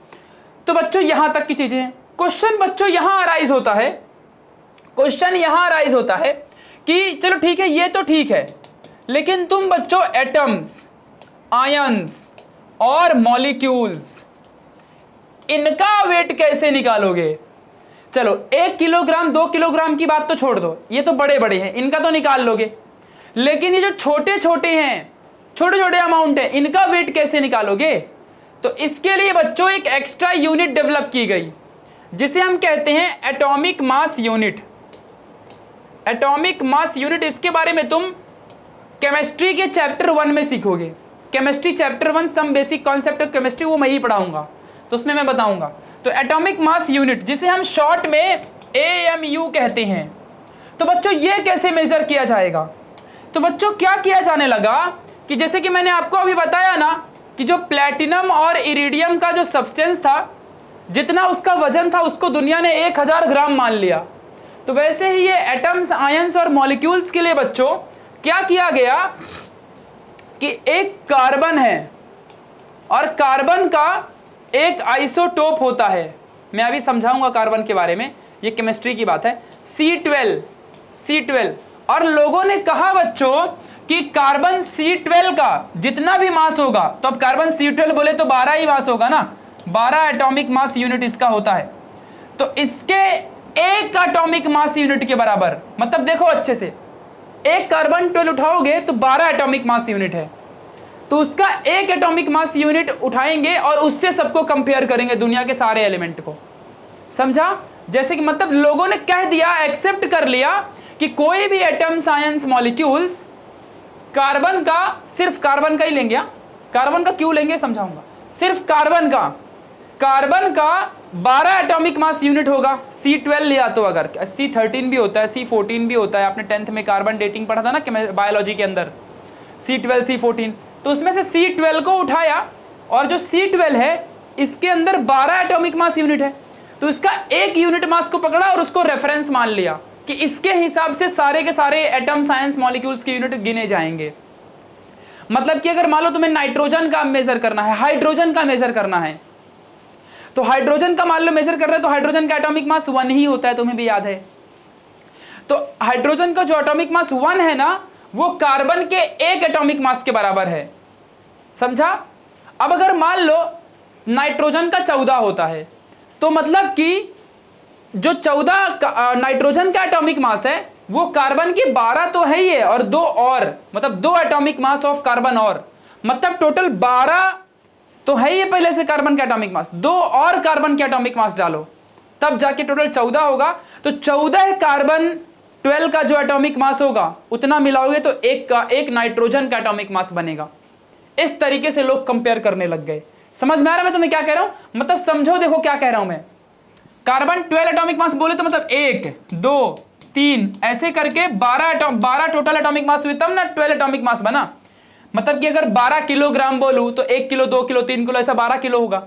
तो बच्चों यहां तक की चीजें हैं। क्वेश्चन बच्चों यहां अराइज होता है, क्वेश्चन यहां अराइज होता है कि चलो ठीक है, ये तो ठीक है, लेकिन तुम बच्चों एटम्स, आयंस और मॉलिक्यूल्स, इनका वेट कैसे निकालोगे। चलो 1 किलोग्राम 2 किलोग्राम की बात तो छोड़ दो, ये तो बड़े बड़े हैं, इनका तो निकाल लोगे, लेकिन ये जो छोटे छोटे हैं, छोटे छोटे अमाउंट है, इनका वेट कैसे निकालोगे। तो इसके लिए बच्चों एक एक्स्ट्रा यूनिट डेवलप की गई, जिसे हम कहते हैं atomic mass unit. Atomic mass unit, इसके बारे में तुम केमिस्ट्री के चैप्टर 1 में सीखोगे। Chemistry chapter 1 some basic concept of chemistry, वो मैं ही पढ़ाऊंगा, तो उसमें मैं बताऊंगा। तो एटॉमिक मास यूनिट, जिसे हम शॉर्ट में AMU कहते हैं। तो बच्चों ये कैसे मेजर किया जाएगा। तो बच्चों क्या किया जाने लगा कि जैसे कि मैंने आपको अभी बताया ना कि जो प्लैटिनम और इरिडियम का जो सब्सटेंस था, जितना उसका वजन था उसको दुनिया ने 1000 ग्राम मान लिया। तो वैसे ही ये एटम्स, आयंस और मॉलिक्यूल्स के लिए बच्चों क्या किया गया कि एक कार्बन है और कार्बन का एक आइसोटोप होता है। मैं अभी समझाऊंगा कार्बन के बारे में, ये केमिस्ट्री की बात है। C12 और लोगों ने कहा बच्चों कि कार्बन C12 का जितना भी मास होगा, तो अब कार्बन C12 बोले तो 12 ही मास होगा ना, 12 एटॉमिक मास यूनिट इसका होता है। तो इसके एक एटॉमिक मास यूनिट के बराबर, मतलब देखो अच्छे से, एक कार्बन 12 उठाओगे तो 12 एटॉमिक मास यूनिट है, तो उसका एक एटॉमिक मास यूनिट उठाएंगे और उससे सबको कंपेयर करेंगे, दुनिया के सारे एलिमेंट को। समझा। जैसे कि मतलब लोगों ने कह दिया, एक्सेप्ट कर लिया कि कोई भी एटम, साइंस, मॉलिक्यूल्स कार्बन का, सिर्फ कार्बन का ही लेंगे। कार्बन का क्यों लेंगे समझाऊंगा। सिर्फ कार्बन का 12 एटॉमिक मास यूनिट होगा। C12 लिया तो अगर C13 भी होता है, C14 भी होता है। आपने 10th में कार्बन डेटिंग पढ़ा था ना बायोलॉजी के अंदर, C12 C14। तो उसमें से C12 को उठाया और जो C12 है इसके अंदर 12 एटॉमिक मास यूनिट है, तो इसका एक यूनिट मास को पकड़ा और उसको रेफरेंस मान लिया कि इसके हिसाब से सारे के सारे एटम, साइंस, मॉलिक्यूल्स के यूनिट गिने जाएंगे। मतलब कि अगर मान लो तुम्हें नाइट्रोजन का मेजर करना है, हाइड्रोजन का मेजर करना है, तो हाइड्रोजन का मान लो मेजर कर रहे हैं, तो हाइड्रोजन का एटॉमिक मास 1 ही होता है, तुम्हें भी याद है। तो हाइड्रोजन का जो एटॉमिक मास 1 है ना, वो कार्बन के एक एटॉमिक मास के बराबर है। समझा। अब अगर मान लो नाइट्रोजन का 14 होता है, तो मतलब कि जो 14 नाइट्रोजन का एटॉमिक मास है वो कार्बन की 12 तो है ही है, और 2 और, मतलब 2 एटॉमिक मास ऑफ कार्बन, और मतलब टोटल 12 तो है ही पहले से कार्बन का एटॉमिक मास, 2 और कार्बन के एटॉमिक मास डालो तब जाके टोटल 14 होगा। तो 14 कार्बन 12 का जो एटॉमिक मास होगा उतना मिलाओगे तो एक नाइट्रोजन का एटॉमिक मास बनेगा। इस तरीके से लोग कंपेयर करने लग गए। समझ में आ रहा है मैं तुम्हें क्या कह रहा हूं। मतलब समझो, देखो क्या कह रहा हूं मैं। कार्बन 12 एटॉमिक मास बोले तो मतलब 1 2 3 ऐसे करके 12 टोटल एटॉमिक मास हुए, तब ना 12 एटॉमिक मास बना। मतलब कि अगर 12 किलोग्राम बोलूं तो 1 किलो 2 किलो 3 किलो ऐसा 12 किलो होगा।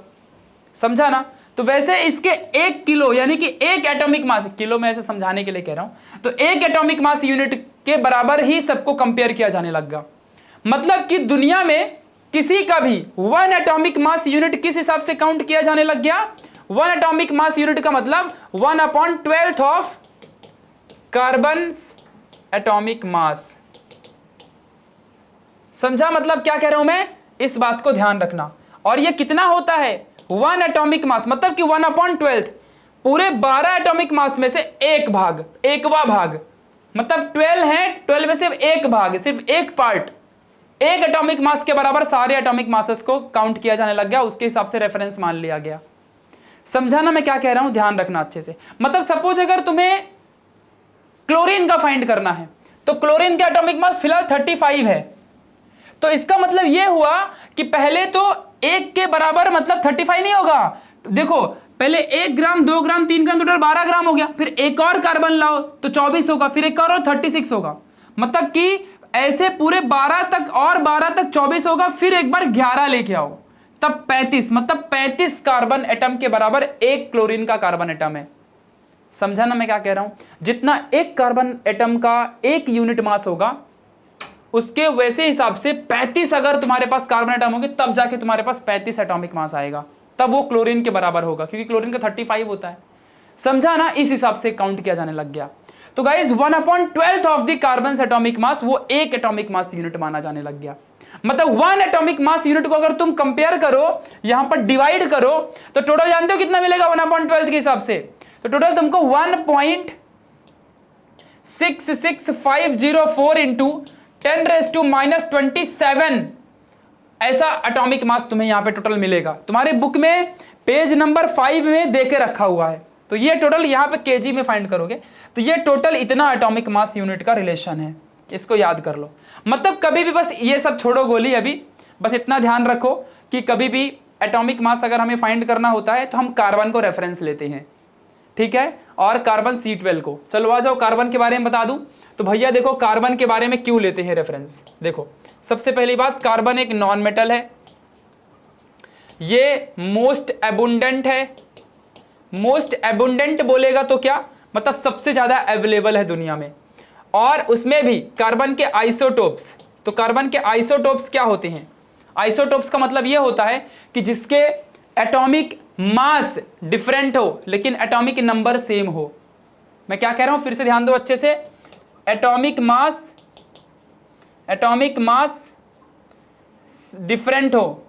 समझा ना। तो वैसे इसके 1 किलो यानी कि एक एटॉमिक मास, किलो में ऐसे समझाने के लिए कह रहा हूं, तो एक एटॉमिक मास यूनिट के बराबर ही सबको कंपेयर किया जाने लगा। मतलब कि दुनिया में किसी का भी 1 एटॉमिक मास यूनिट किस हिसाब से काउंट किया जाने लग गया। 1 एटॉमिक मास यूनिट का मतलब 1/12 ऑफ कार्बन एटॉमिक मास। समझा मतलब क्या कह रहा हूं मैं, इस बात को ध्यान रखना। और ये कितना होता है 1 एटॉमिक मास, मतलब कि 1/12 पूरे 12 एटॉमिक मास में से एक भाग, एकवा भाग, मतलब 12 है, 12 में से एक भाग, सिर्फ एक पार्ट, एक एटॉमिक मास के बराबर सारे एटॉमिक मासेस को काउंट किया जाने लग गया। उसके हिसाब से रेफरेंस मान लिया गया। समझा ना मैं क्या कह रहा हूं, ध्यान रखना अच्छे से। मतलब सपोज अगर तुम्हें क्लोरीन का फाइंड करना है, तो क्लोरीन का एटॉमिक मास फिलहाल 35 है, तो इसका मतलब यह हुआ कि पहले तो 1 के बराबर मतलब 35 नहीं होगा। देखो पहले 1 ग्राम 2 ग्राम 3 ग्राम टोटल 12 ग्राम हो गया, फिर एक और कार्बन लाओ तो 24 होगा, फिर एक और 36 होगा। मतलब कि ऐसे पूरे 12 तक और 12 तक 24 होगा, फिर एक बार 11 लेके आओ, तब 35, मतलब 35 कार्बन एटम के बराबर एक क्लोरीन का कार्बन एटम है। समझा ना मैं क्या कह रहा हूं? जितना एक कार्बन एटम का एक यूनिट मास होगा, उसके वैसे हिसाब से 35 अगर तुम्हारे पास कार्बन एटम होंगे तब जाके तुम्हारे पास 35 एटॉमिक मास आएगा, तब वो क्लोरीन के बराबर होगा, क्योंकि क्लोरीन का 35 होता है। समझा ना? इस हिसाब से काउंट किया जाने लग गया। तो guys 1/12 of the carbon atomic mass वो एक एटॉमिक मास यूनिट माना जाने लग गया। मतलब 1 एटॉमिक मास यूनिट को अगर तुम कंपेयर करो, यहां पर डिवाइड करो, तो टोटल जानते हो कितना मिलेगा 1/12 के हिसाब से? तो टोटल तुमको 1.66504 इंटू 10⁻⁻27 ऐसा एटॉमिक मास तुम्हें यहां पे टोटल मिलेगा। तुम्हारे बुक में पेज नंबर 5 में देके रखा हुआ है। तो ये टोटल यहां पे केजी में फाइंड करोगे, तो ये टोटल इतना एटॉमिक मास यूनिट का रिलेशन है। इसको याद कर लो। मतलब कभी भी बस ये सब छोड़ो गोली, अभी बस इतना ध्यान रखो कि कभी भी एटॉमिक मास अगर हमें फाइंड करना होता है तो हम कार्बन को रेफरेंस लेते हैं, ठीक है, और कार्बन C12 को। चलो आ जाओ कार्बन के बारे में बता दूं। तो भैया देखो कार्बन के बारे में क्यों लेते हैं रेफरेंस। देखो सबसे पहली बात, कार्बन एक नॉन मेटल है, ये मोस्ट एबुंडेंट है। मोस्ट एबुंडेंट बोलेगा तो क्या मतलब सबसे ज्यादा अवेलेबल है दुनिया में। और उसमें भी कार्बन के आइसोटोप्स, तो कार्बन के आइसोटोप्स क्या होते हैं? आइसोटोप्स का मतलब यह होता है कि जिसके एटॉमिक मास डिफरेंट हो लेकिन एटॉमिक नंबर सेम हो। मैं क्या कह रहा हूं, फिर से ध्यान दो अच्छे से। एटॉमिक मास डिफरेंट हो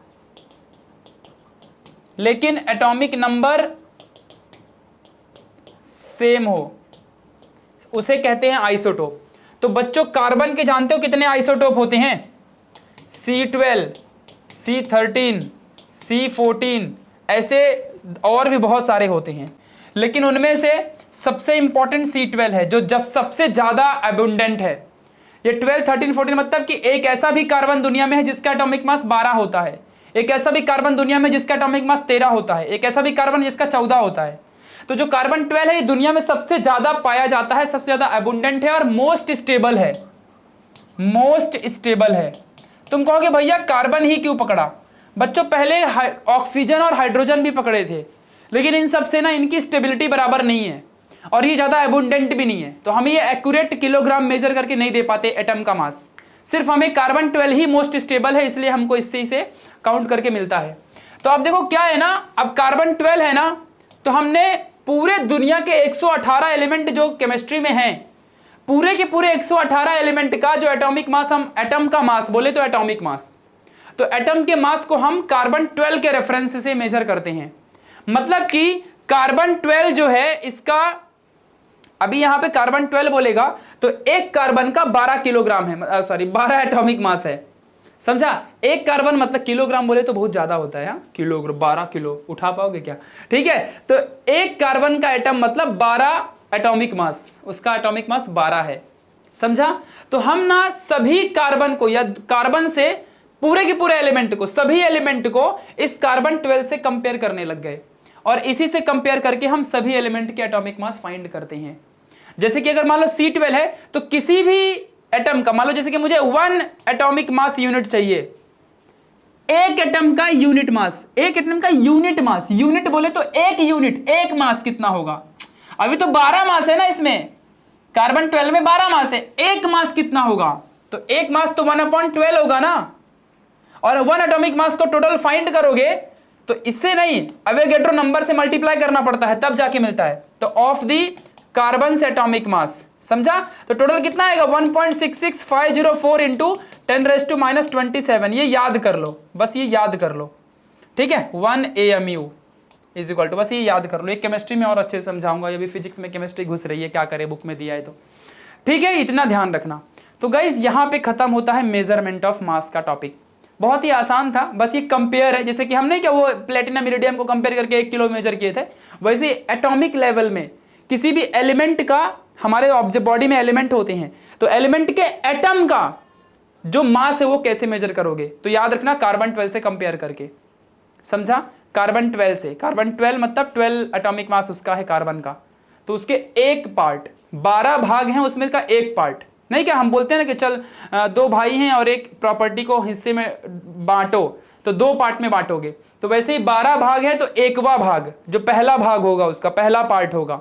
लेकिन एटॉमिक नंबर सेम हो, उसे कहते हैं आइसोटोप। तो बच्चों कार्बन के जानते हो कितने आइसोटोप होते हैं? C12, C13, C14, ऐसे और भी बहुत सारे होते हैं, लेकिन उनमें से सबसे इंपॉर्टेंट C12 है जो जब सबसे ज्यादा अबुंडेंट है। ये 12, 13, 14 मतलब कि एक ऐसा भी कार्बन दुनिया में है जिसका एटॉमिक मास 12 होता है, एक ऐसा भी कार्बन दुनिया में जिसका एटॉमिक मास 13 होता है, एक ऐसा भी कार्बन जिसका 14 होता है। तो जो कार्बन 12 है ये दुनिया में सबसे ज्यादा पाया जाता है, सबसे ज्यादा अबुंडेंट है और मोस्ट स्टेबल है। मोस्ट स्टेबल है। तुम कहोगे भैया कार्बन ही क्यों पकड़ा? बच्चों पहले ऑक्सीजन और हाइड्रोजन भी पकड़े थे, लेकिन इन सब से ना इनकी स्टेबिलिटी बराबर नहीं है और ये ज्यादा अबुंडेंट भी नहीं है। तो हम ये एक्यूरेट किलोग्राम मेजर करके नहीं दे पाते एटम का मास। सिर्फ हमें कार्बन 12 ही मोस्ट स्टेबल है, इसलिए हमको इससे इसे काउंट करके मिलता है। तो अब देखो क्या है ना, अब कार्बन 12 है ना, तो हमने पूरे दुनिया के 118 एलिमेंट जो केमिस्ट्री में हैं, पूरे के पूरे 118 एलिमेंट का जो एटॉमिक मास, हम एटम का मास बोले तो एटॉमिक मास, तो एटम के मास को हम कार्बन 12 के रेफरेंस से मेजर करते हैं। मतलब कि कार्बन 12 जो है इसका, अभी यहां पे कार्बन 12 बोलेगा तो एक कार्बन का 12 किलोग्राम है, सॉरी 12 एटॉमिक मास है। समझा? एक कार्बन मतलब किलोग्राम बोले तो बहुत ज्यादा होता है, किलोग्राम 12 किलो उठा पाओगे क्या? ठीक है, तो एक कार्बन का एटम मतलब 12 एटॉमिक मास, उसका एटॉमिक मास 12 है। समझा? तो हम ना सभी कार्बन को या कार्बन से पूरे के पूरे एलिमेंट को, सभी एलिमेंट को इस कार्बन 12 से कंपेयर करने लग गए और इसी से कंपेयर करके हम सभी एलिमेंट के एटॉमिक मास फाइंड करते हैं। जैसे कि अगर मान लो C12 है तो किसी भी एटम का, मान लो जैसे कि मुझे 1 एटॉमिक मास यूनिट चाहिए, एक एटम का यूनिट मास, एक एटम का यूनिट मास, यूनिट बोले तो एक यूनिट, एक मास कितना होगा? अभी तो 12 मास है ना इसमें, कार्बन 12 में 12 मास है, एक मास कितना होगा? तो एक मास तो 1/12 होगा ना। और 1 एटॉमिक मास को टोटल फाइंड करोगे तो इससे नहीं, एवोगैड्रो नंबर से मल्टीप्लाई करना पड़ता है तब जाके मिलता है। तो ऑफ दी कार्बन से एटॉमिक मास, समझा? तो टोटल कितना आएगा? 1.66504 इंटू 10⁻⁻27। ये याद कर लो, बस ये याद कर लो, ठीक है। 1 AMU इज इक्वल टू, बस ये याद कर लो। एक केमिस्ट्री में और अच्छे से समझाऊंगा, ये भी फिजिक्स में केमिस्ट्री घुस रही है, क्या करे बुक में दिया है तो, ठीक है, इतना ध्यान रखना। तो गाइस यहां पे खत्म होता है मेजरमेंट ऑफ मास का टॉपिक। बहुत ही आसान था, बस ये कंपेयर है, जैसे कि हमने क्या वो प्लेटिनम इरिडियम को कंपेयर करके 1 किलो मेजर किए थे, वैसे एटॉमिक लेवल में किसी भी एलिमेंट का, हमारे ऑब्जेक्ट बॉडी में एलिमेंट होते हैं, तो एलिमेंट के एटम का जो मास है वो कैसे मेजर करोगे? तो याद रखना कार्बन 12 से कंपेयर करके, समझा? कार्बन 12 से, कार्बन 12 मतलब 12 एटॉमिक मास उसका है कार्बन का, तो उसके एक पार्ट, 12 भाग हैं उसमें का एक पार्ट, नहीं क्या हम बोलते हैं ना कि चल 2 भाई हैं और एक प्रॉपर्टी को हिस्से में बांटो, तो तो 2 पार्ट में बांटोगे, तो वैसे ही 12 भाग है तो 1वां भाग जो पहला भाग होगा उसका पहला पार्ट होगा,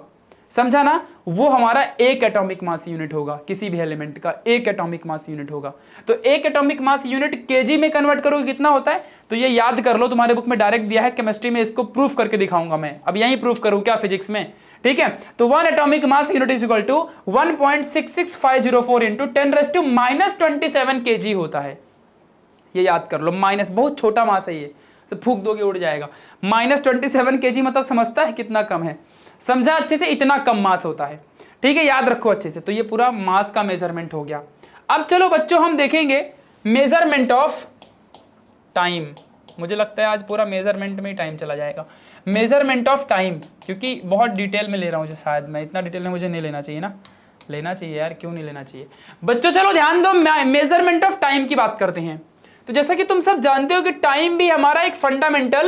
समझा ना, वो हमारा 1 एटॉमिक मास यूनिट होगा, किसी भी एलिमेंट का 1 एटॉमिक मास यूनिट होगा। तो 1 एटॉमिक मास यूनिट केजी में कन्वर्ट करोगे कितना होता है, तो ये याद कर लो, तुम्हारे बुक में डायरेक्ट दिया है, केमिस्ट्री में इसको प्रूफ करके दिखाऊंगा मैं, अब यहीं प्रूफ करूं क्या फिजिक्स में, ठीक है। तो 1 atomic mass unit is equal to 1.66504 into 10⁻27 kg होता है, ये याद कर लो। माइनस बहुत छोटा मास है ये, तो फूक दोगे उड़ जाएगा। -27 kg मतलब समझता है कितना कम है, समझा अच्छे से, इतना कम मास होता है, ठीक है, याद रखो अच्छे से। तो ये पूरा मास का मेजरमेंट हो गया। अब चलो बच्चों हम देखेंगे मेजरमेंट ऑफ टाइम। मुझे लगता है आज पूरा मेजरमेंट में ही टाइम चला जाएगा, मेजरमेंट ऑफ टाइम, क्योंकि बहुत डिटेल में ले रहा हूँ, शायद मैं इतना डिटेल में मुझे नहीं लेना चाहिए ना, लेना चाहिए यार, क्यों नहीं लेना चाहिए बच्चों। चलो ध्यान दो, मेजरमेंट ऑफ टाइम की बात करते हैं। तो जैसा कि तुम सब जानते हो कि टाइम भी हमारा एक फंडामेंटल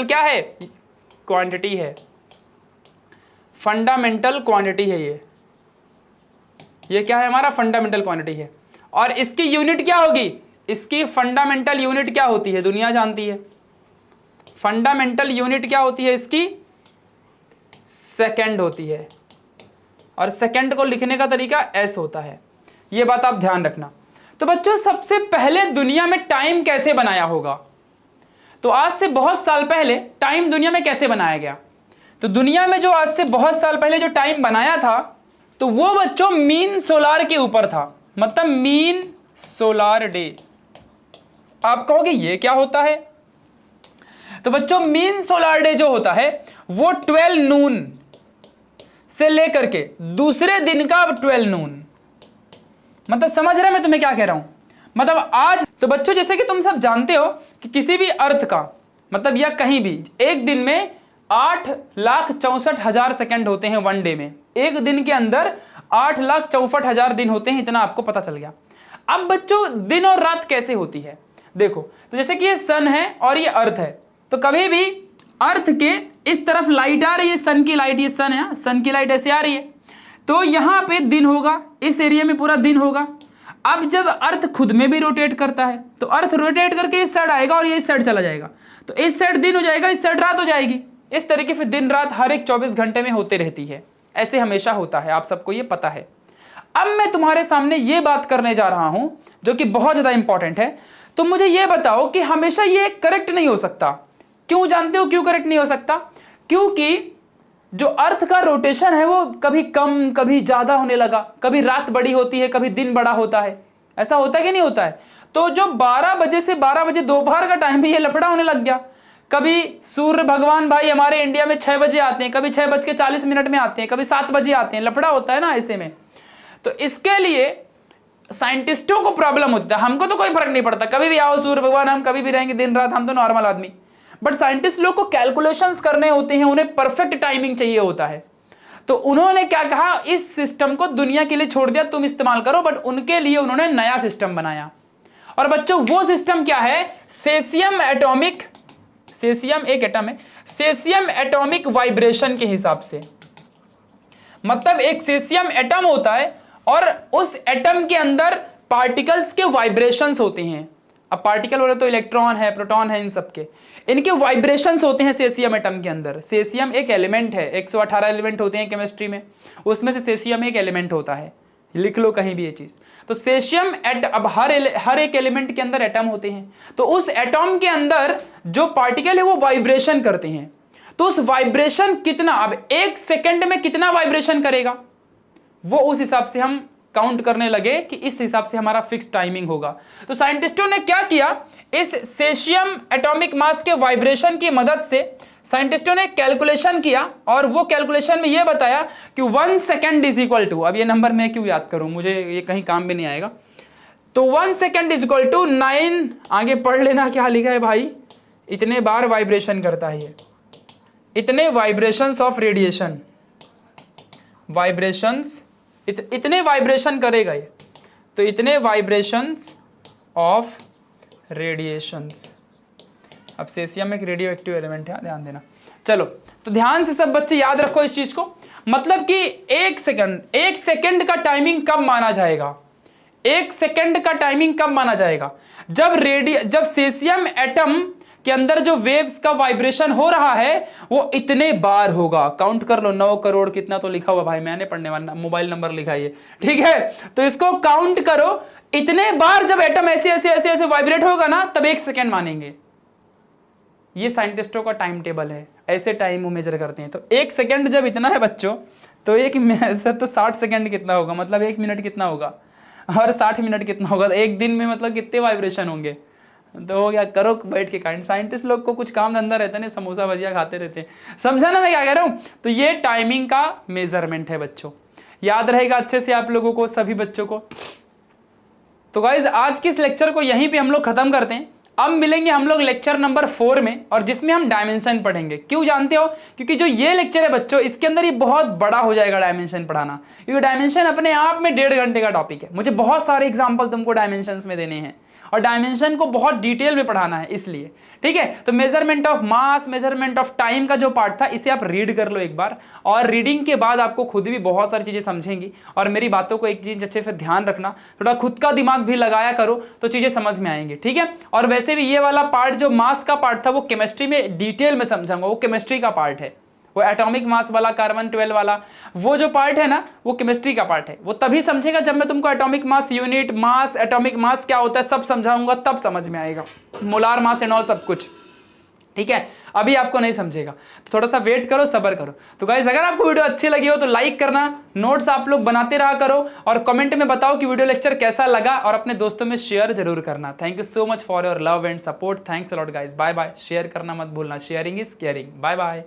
क्या है, क्वांटिटी है, फंडामेंटल क्वांटिटी है ये क्या है हमारा, फंडामेंटल क्वांटिटी है। और इसकी यूनिट क्या होगी, इसकी फंडामेंटल यूनिट क्या होती है, दुनिया जानती है। फंडामेंटल यूनिट क्या होती है इसकी, सेकंड होती है, और सेकंड को लिखने का तरीका एस होता है, ये बात आप ध्यान रखना। तो बच्चों सबसे पहले दुनिया में टाइम कैसे बनाया होगा, तो आज से बहुत साल पहले टाइम दुनिया में कैसे बनाया गया, तो दुनिया में जो आज से बहुत साल पहले जो टाइम बनाया था, तो वो बच्चों मीन सोलार के ऊपर था, मतलब मीन सोलार डे। आप कहोगे ये क्या होता है, तो बच्चों मीन सोलार डे जो होता है वो 12 नून से लेकर के दूसरे दिन का 12 नून, मतलब समझ रहे मैं तुम्हें क्या कह रहा हूं, मतलब आज। तो बच्चों जैसे कि तुम सब जानते हो कि किसी भी अर्थ का मतलब या कहीं भी एक दिन में 8,64,000 सेकंड होते हैं, वन डे में एक दिन के अंदर 8,64,000 दिन होते हैं, इतना आपको पता चल गया। अब बच्चों दिन और रात कैसे होती है, देखो, तो जैसे कि ये सन है और ये अर्थ है, तो कभी भी अर्थ के इस तरफ लाइट आ रही है, सन की लाइट, ये सन है, सन की लाइट ऐसे आ रही है, तो यहां पे दिन होगा, इस एरिया में पूरा दिन होगा। अब जब अर्थ खुद में भी रोटेट करता है, तो अर्थ रोटेट करके इस साइड आएगा और ये इस साइड चला जाएगा, तो इस साइड दिन हो जाएगा, इस साइड रात हो जाएगी। इस तरीके से दिन रात हर एक 24 घंटे में होते रहती है, ऐसे हमेशा होता है, आप सबको ये पता है। अब मैं तुम्हारे सामने ये बात करने जा रहा हूं जो कि बहुत ज्यादा इंपॉर्टेंट है। तो मुझे ये बताओ कि हमेशा ये करेक्ट नहीं हो सकता, क्यों जानते हो क्यों करेक्ट नहीं हो सकता, क्योंकि जो अर्थ का रोटेशन है वो कभी कम कभी ज्यादा होने लगा, कभी रात बड़ी होती है, कभी दिन बड़ा होता है, ऐसा होता है कि नहीं होता है। तो जो 12 बजे से 12 बजे दोपहर का टाइम है, ये लफड़ा होने लग गया। कभी सूर्य भगवान भाई हमारे इंडिया में 6 बजे आते हैं, कभी 6:40 में आते हैं, कभी 7 बजे आते हैं, लफड़ा होता है ना ऐसे में। तो इसके लिए साइंटिस्टों को प्रॉब्लम होती है, हमको तो कोई फर्क नहीं पड़ता, कभी भी आओ सूर्य भगवान, हम कभी भी रहेंगे दिन रात, हम तो नॉर्मल आदमी। बट साइंटिस्ट लोग को कैलकुलेशंस करने होते हैं, उन्हें परफेक्ट टाइमिंग चाहिए होता है। तो उन्होंने क्या कहा, इस सिस्टम को दुनिया के लिए छोड़ दिया, तुम इस्तेमाल करो, बट उनके लिए उन्होंने नया सिस्टम बनाया। और बच्चों वो सिस्टम क्या है, सेसियम एटॉमिक, सेसियम एक एटम है, सेसियम एटॉमिक वाइब्रेशन के हिसाब से, मतलब एक सेसियम एटम होता है और उस एटम के अंदर पार्टिकल्स के वाइब्रेशंस होते हैं। अब पार्टिकल बोले तो इलेक्ट्रॉन है, प्रोटॉन है, इन सब के इनके वाइब्रेशंस होते हैं सेसियम एटम के अंदर। सेसियम एक एलिमेंट है, 118 एलिमेंट होते हैं केमिस्ट्री में, उसमें से सेसियम एक एलिमेंट होता है, लिख लो कहीं भी ये चीज। तो सेसियम अब हर एक एलिमेंट के अंदर एटम होते हैं, तो उस एटम के अंदर जो पार्टिकल है वो वाइब्रेशन करते हैं। तो उस वाइब्रेशन कितना, अब 1 सेकंड में कितना वाइब्रेशन करेगा, वो उस हिसाब से हम काउंट करने लगे कि इस हिसाब से हमारा फिक्स टाइमिंग होगा। तो साइंटिस्टों ने क्या किया, इस सेसियम एटॉमिक मास के वाइब्रेशन की मदद से साइंटिस्टों ने कैलकुलेशन किया, और वो कैलकुलेशन में ये बताया कि 1 सेकेंड इज इक्वल टू, अब ये नंबर मैं क्यों याद करूं, मुझे ये कहीं काम भी नहीं आएगा। तो 1 सेकेंड इज इक्वल टू 9, आगे पढ़ लेना क्या लिखा है भाई, इतने बार वाइब्रेशन करता है ये, इतने वाइब्रेशंस ऑफ रेडिएशन, वाइब्रेशंस इतने वाइब्रेशन करेगा ये, तो इतने वाइब्रेशंस ऑफ रेडिएशंस। अब सेसियम एक रेडियो एक्टिव एलिमेंट है, ध्यान देना। चलो तो ध्यान से सब बच्चे याद रखो इस चीज को, मतलब कि 1 सेकंड का टाइमिंग कब माना जाएगा, 1 सेकंड का टाइमिंग कब माना जाएगा? जब सेसियम एटम के अंदर जो वेव्स का वाइब्रेशन हो रहा है वो इतने बार होगा। काउंट कर लो, 9 करोड़ कितना तो लिखा हुआ भाई, मैंने पढ़ने वाला मोबाइल नंबर लिखा है, ठीक है? तो इसको काउंट करो, इतने बार जब एटम ऐसे ऐसे ऐसे ऐसे वाइब्रेट होगा ना, तब 1 सेकंड मानेंगे। ये साइंटिस्टों का टाइम टेबल है, ऐसे टाइम वो मेजर करते हैं। तो 1 सेकंड जब इतना है बच्चों, तो तो 60 सेकंड कितना होगा, मतलब 1 मिनट कितना होगा, और 60 मिनट कितना होगा, तो एक दिन में मतलब कितने वाइब्रेशन होंगे? तो क्या करो बैठ के काइंड, साइंटिस्ट लोग को कुछ काम धंधा रहता है ना, समोसा भजिया खाते रहते हैं। समझा ना मैं क्या कह रहा हूं? तो ये टाइमिंग का मेजरमेंट है बच्चों, याद रहेगा अच्छे से आप लोगों को, सभी बच्चों को। तो गाइज आज के इस लेक्चर को यहीं पे हम लोग खत्म करते हैं। अब मिलेंगे हम लोग लेक्चर नंबर 4 में, और जिसमें हम डायमेंशन पढ़ेंगे। क्यों जानते हो? क्योंकि जो ये लेक्चर है बच्चों, इसके अंदर ये बहुत बड़ा हो जाएगा डायमेंशन पढ़ाना, क्योंकि डायमेंशन अपने आप में 1.5 घंटे का टॉपिक है। मुझे बहुत सारे एग्जाम्पल तुमको डायमेंशंस में देने हैं, और डायमेंशन को बहुत डिटेल में पढ़ाना है इसलिए, ठीक है? तो measurement of mass, measurement of time का जो पार्ट था, इसे आप रीड कर लो एक बार, और रीडिंग के बाद आपको खुद भी बहुत सारी चीजें समझेंगी। और मेरी बातों को एक चीज अच्छे से ध्यान रखना, थोड़ा खुद का दिमाग भी लगाया करो, तो चीजें समझ में आएंगी, ठीक है? और वैसे भी ये वाला पार्ट जो मास का पार्ट था, वो केमिस्ट्री में डिटेल में समझाऊंगा, वो केमिस्ट्री का पार्ट है। वो एटॉमिक मास वाला, कार्बन 12 वाला, वो जो पार्ट है ना, वो केमिस्ट्री का पार्ट है। वो तभी समझेगा जब मैं तुमको एटॉमिक मास यूनिट, मास, एटॉमिक मास क्या होता है सब समझाऊंगा, तब समझ में आएगा। मोलार मास एंड ऑल सब कुछ, ठीक है? अभी आपको नहीं समझेगा, तो थोड़ा सा वेट करो, सब्र करो। तो गाइस अगर आपको वीडियो अच्छी लगी हो तो लाइक करना, नोट्स आप लोग बनाते रहा करो, और कमेंट में बताओ कि वीडियो लेक्चर कैसा लगा, और अपने दोस्तों में शेयर जरूर करना। Thank you so much for your love and support. Thanks a lot guys, bye bye. Share करना मत भूलना, sharing is caring. Bye bye.